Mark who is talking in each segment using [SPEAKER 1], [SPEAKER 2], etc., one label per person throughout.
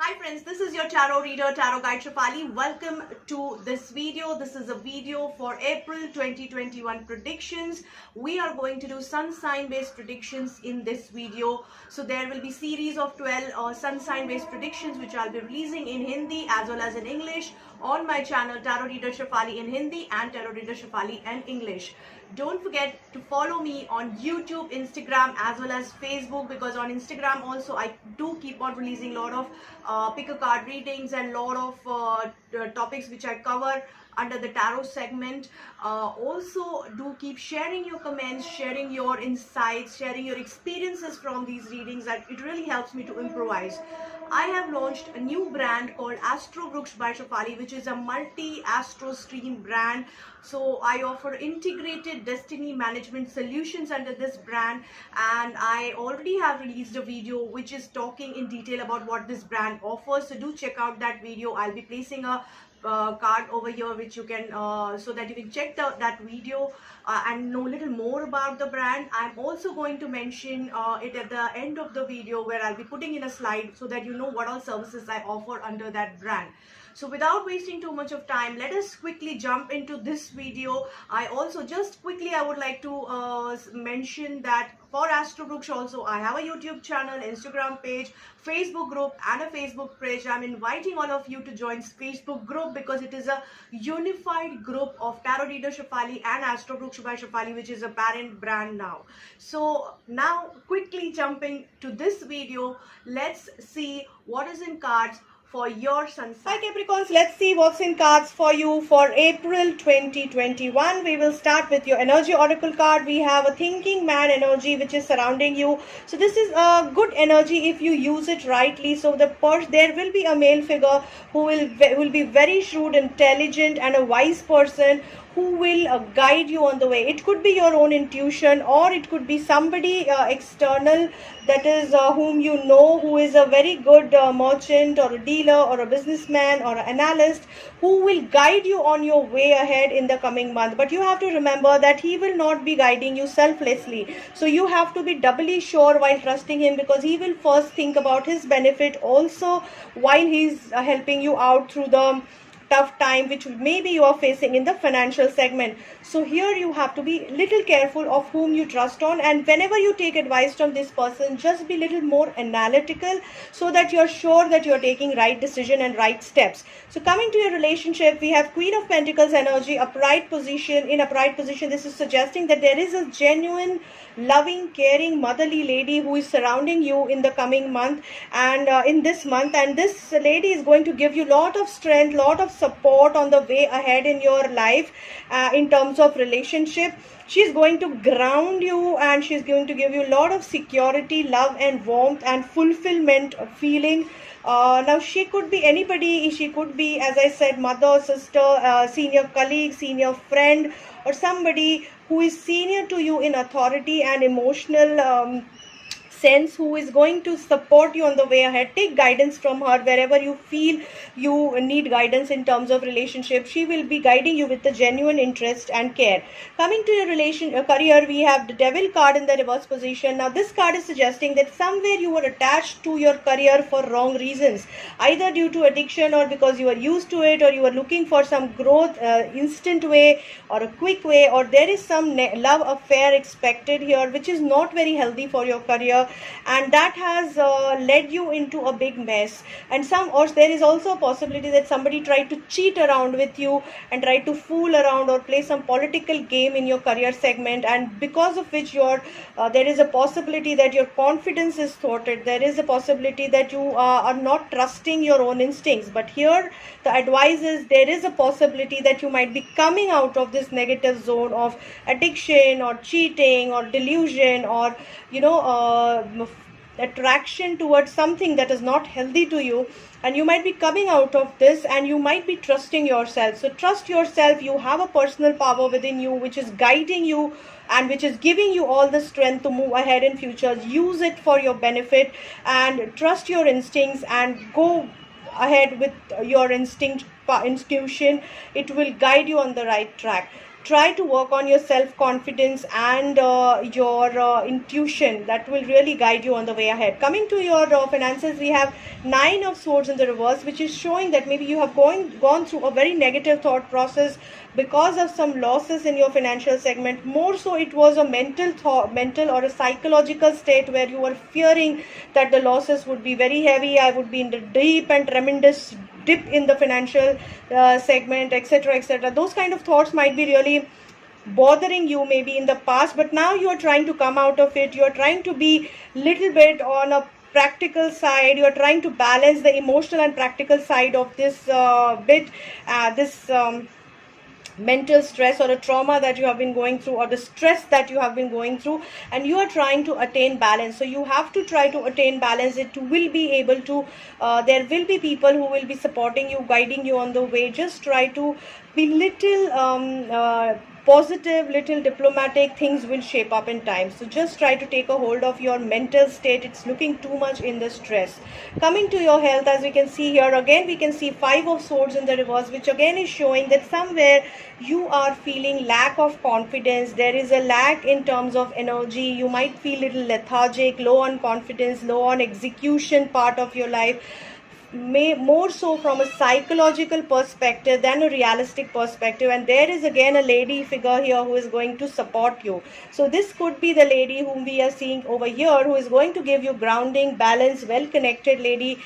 [SPEAKER 1] Hi friends, this is your tarot reader, Tarot Guide Shefali. Welcome to this video. This is a video for April 2021 predictions. We are going to do sun sign based predictions in this video. So there will be series of 12 sun sign based predictions which I'll be releasing in Hindi as well as in English on my channel Tarot Reader Shefali in Hindi and Tarot Reader Shefali in English. Don't forget to follow me on YouTube, Instagram as well as Facebook, because on Instagram also I do keep on releasing a lot of pick a card readings and lot of topics which I cover under the tarot segment. Also do keep sharing your comments, sharing your insights, sharing your experiences from these readings. That it really helps me to improvise. I have launched a new brand called Astro Vruksh by Shefali, which is a multi-astro stream brand. So I offer integrated destiny management solutions under this brand, and I already have released a video which is talking in detail about what this brand offers. So do check out that video. I'll be placing a card over here which you can so that you can check that video and know a little more about the brand. I'm also going to mention it at the end of the video, where I'll be putting in a slide so that you know what all services I offer under that brand. So without wasting too much of time, let us quickly jump into this video. I also I would like to mention that for Astro Vruksh also I have a YouTube channel, Instagram page, Facebook group and a Facebook page. I'm inviting all of you to join Facebook group because it is a unified group of Tarot Reader Shefali and Astro Vruksh by Shefali, which is a parent brand now. So now quickly jumping to this video, let's see what is in cards for your sun sign. Hi Capricorns, let's see what's in cards for you for April 2021. We will start with your energy oracle card. We have a thinking man energy which is surrounding you. So this is a good energy if you use it rightly. So there will be a male figure who will be very shrewd, intelligent and a wise person who will guide you on the way. It could be your own intuition, or it could be somebody external, that is whom you know, who is a very good merchant or a dealer or a businessman or an analyst, who will guide you on your way ahead in the coming month. But you have to remember that he will not be guiding you selflessly. So you have to be doubly sure while trusting him, because he will first think about his benefit also while he's helping you out through the tough time which maybe you are facing in the financial segment. So here you have to be little careful of whom you trust on, and whenever you take advice from this person, just be little more analytical so that you're sure that you're taking right decision and right steps. So coming to your relationship, we have Queen of Pentacles energy, upright position. In upright position, this is suggesting that there is a genuine, loving, caring, motherly lady who is surrounding you in the coming month and in this month, and this lady is going to give you lot of strength, lot of support on the way ahead in your life in terms of relationship. She's going to ground you, and she's going to give you a lot of security, love and warmth and fulfillment feeling. Now she could be anybody. She could be, as I said, mother, sister, senior colleague, senior friend, or somebody who is senior to you in authority and emotional sense, who is going to support you on the way ahead. Take guidance from her wherever you feel you need guidance in terms of relationship. She will be guiding you with the genuine interest and care. Coming to your career, we have the Devil card in the reverse position. Now this card is suggesting that somewhere you were attached to your career for wrong reasons, either due to addiction or because you are used to it, or you are looking for some growth instant way or a quick way, or there is some love affair expected here which is not very healthy for your career, and that has led you into a big mess. And there is also a possibility that somebody tried to cheat around with you and tried to fool around or play some political game in your career segment, and because of which there is a possibility that your confidence is thwarted. There is a possibility that you are not trusting your own instincts. But here the advice is, there is a possibility that you might be coming out of this negative zone of addiction or cheating or delusion, or attraction towards something that is not healthy to you, and you might be coming out of this and you might be trusting yourself. So trust yourself. You have a personal power within you which is guiding you and which is giving you all the strength to move ahead in future. Use it for your benefit and trust your instincts and go ahead with your intuition. It will guide you on the right track. try to work on your self-confidence and your intuition. That will really guide you on the way ahead. Coming to your finances, we have 9 of swords in the reverse, which is showing that maybe you have gone through a very negative thought process because of some losses in your financial segment. More so, it was a mental or a psychological state where you were fearing that the losses would be very heavy. I would be in the deep and tremendous dip in the financial segment, etc., etc. Those kind of thoughts might be really bothering you maybe in the past, but now you are trying to come out of it. You are trying to be little bit on a practical side. You are trying to balance the emotional and practical side of this this mental stress or a trauma that you have been going through, or the stress that you have been going through, and you are trying to attain balance. So you have to try to attain balance. It will be able to there will be people who will be supporting you, guiding you on the way. Just try to be little positive, little diplomatic. Things will shape up in time. So just try to take a hold of your mental state. It's looking too much in the stress. Coming to your health, as we can see here, again we can see 5 of swords in the reverse, which again is showing that somewhere you are feeling lack of confidence. There is a lack in terms of energy. You might feel little lethargic, low on confidence, low on execution part of your life, more so from a psychological perspective than a realistic perspective. And there is again a lady figure here who is going to support you. So this could be the lady whom we are seeing over here, who is going to give you grounding, balance, well connected lady.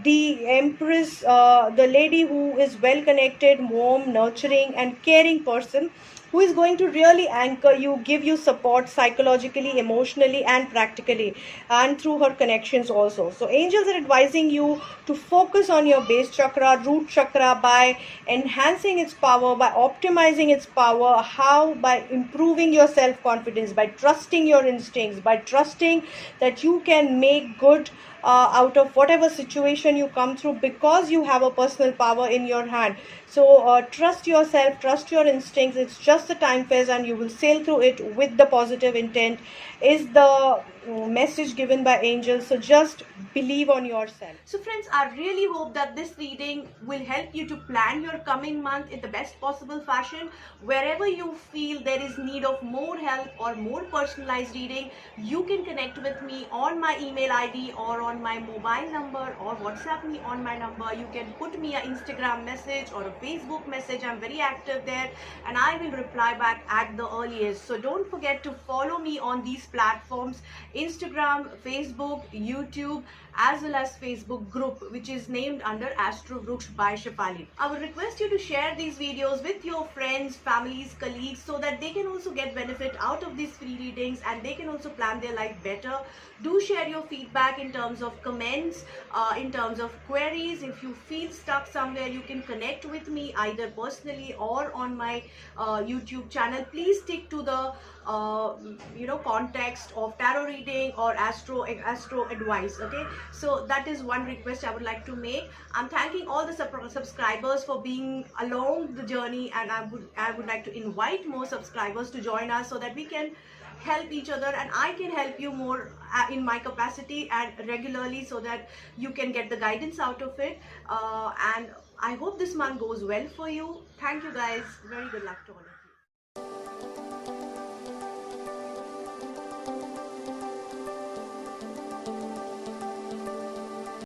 [SPEAKER 1] The Empress, the lady who is well connected, warm, nurturing and caring person, who is going to really anchor you, give you support psychologically, emotionally and practically, and through her connections also. So angels are advising you to focus on your base chakra, root chakra, by enhancing its power, by optimizing its power. How? By improving your self-confidence, by trusting your instincts, by trusting that you can make good out of whatever situation you come through, because you have a personal power in your hand. So trust yourself, trust your instincts. It's just the time phase and you will sail through it with the positive intent, is the message given by angels. So just believe on yourself. So friends, I really hope that this reading will help you to plan your coming month in the best possible fashion. Wherever you feel there is need of more help or more personalized reading, you can connect with me on my email ID or on my mobile number, or WhatsApp me on my number. You can put me an Instagram message or a Facebook message. I'm very active there and I will reply back at the earliest. So don't forget to follow me on these platforms: Instagram, Facebook, YouTube, as well as Facebook group, which is named under Astro Vruksh by Shefali. I would request you to share these videos with your friends, families, colleagues, so that they can also get benefit out of these free readings and they can also plan their life better. Do share your feedback in terms of comments, in terms of queries. If you feel stuck somewhere, you can connect with me either personally or on my YouTube channel. Please stick to the context of tarot reading or astro advice. Okay, so that is one request I would like to make. I'm thanking all the subscribers for being along the journey, and I would like to invite more subscribers to join us so that we can help each other and I can help you more in my capacity and regularly, so that you can get the guidance out of it. And I hope this month goes well for you. Thank you guys. Very good luck to all.